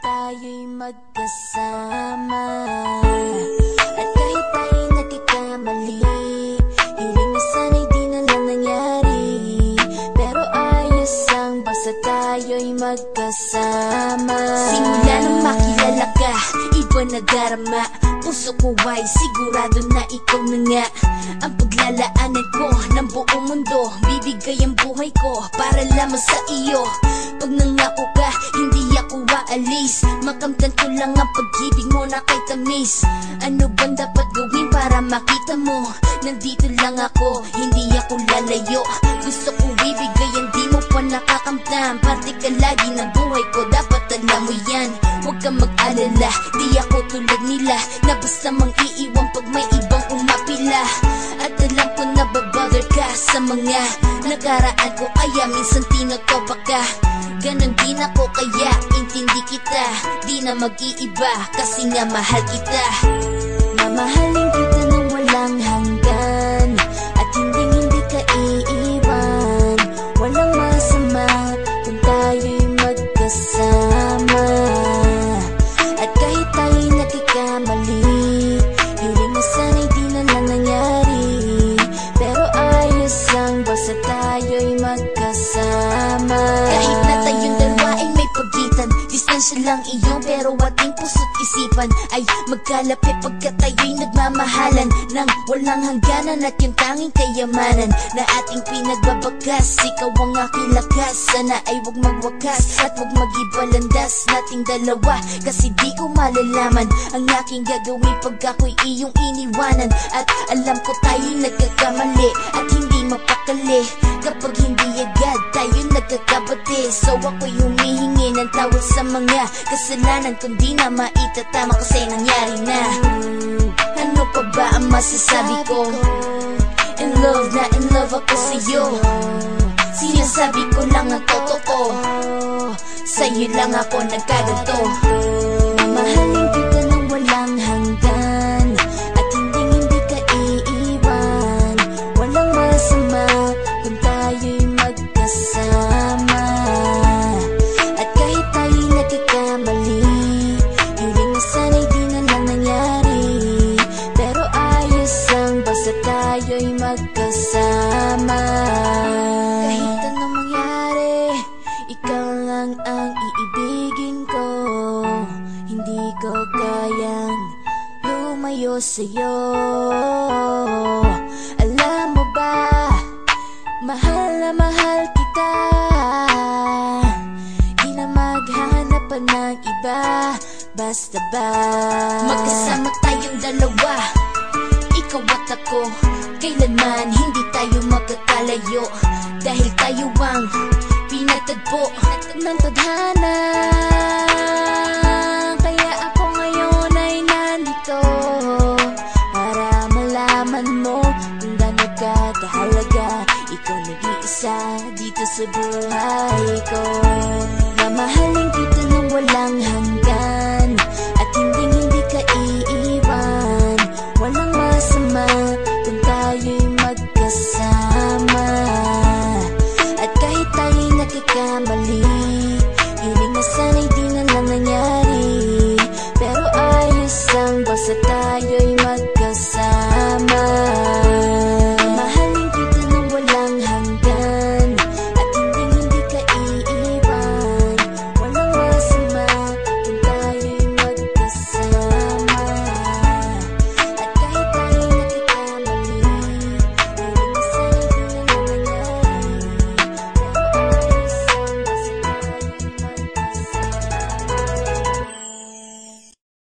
tayo'y magkasama. At kahit tayo'y nagkakamali, hiling na sana'y di na lang nangyari. Pero ayos ang basta tayo'y magkasama. Simula nang makilala ka, iba na darama. Puso ko ay sigurado na ikaw na nga ang paglalaanan ko ng buong mundo. Bibigay ang buhay ko para lamang sa iyo. Pag nangako ka, hindi ako aalis. Makamtan ko lang ang pag-ibig mo na kay tamis. Ano bang dapat gawin para makita mo? Nandito lang ako, hindi ako lalayo. Gusto ko ibigay ang di mo pa nakakamtan. Parte ka lagi ng buhay ko, dapat alam mo yan. Huwag kang mag-alala, di ako tulad nila na basta mang iiwan pag may ibang umapila. At alam ko na babother ka sa mga nakaraan ko, kaya minsan tinotopa ka. Ganon din ako kaya intindi kita. Di na mag-iiba kasi nga mahal kita. Mamahalin kita nang walang hanggan, at hindi ka iiwan. Walang masama kung tayo'y magkasama. At kahit tayo'y nagkakamali, hiling na sana'y di na lang nangyari. Pero ayos lang basta tayo'y magkasama. Kahit na tayong dalawa ay may pagitan, distansya lang iyon pero ating puso't isipan ay magkalapit pagkat tayo'y nagmamahalan ng walang hangganan. At yung tanging kayamanan na ating pinagbabagas, ikaw ang aking lakas. Sana ay huwag magwakas at huwag mag-iba landas nating dalawa, kasi di ko malalaman ang aking gagawin pag ako'y iyong iniwanan. At alam ko tayo'y nagkakamali at hindi mapakali kapag hindi agad tayo nagkakabati. So ako'y humihingi ng tawad sa mga kasalanan kung di na maitatama kasi nangyari na. Ano pa ba ang masasabi ko? In love na in love ako sa'yo. Sinasabi ko lang ang totoo, sa'yo lang ako nagkaganto. Mamahalin kita nang walang hanggan, at hindi ka iiwan. Walang masama kung tayo'y magkasama. At kahit tayo'y nagkakamali, hiling na sana'y di na lang nangyari. Pero ayos lang basta tayo'y magkasama. Kahit anong mangyari, ikaw lang ang iibigin ko. Hindi ko kayang lumayo sa'yo. Alam mo ba, mahal na mahal kita. Di na maghanap pa ng iba, basta ba magkasama tayong dalawa, ikaw at ako. Kailanman hindi tayo magkakalayo, dahil tayo ang pinagtagpo ng tadhana. Kaya ako ngayon ay nandito para malaman mo kung gaano ka kahalaga. Ikaw nag-iisa dito sa buhay ko. Mamahalin kita nang walang hanggan,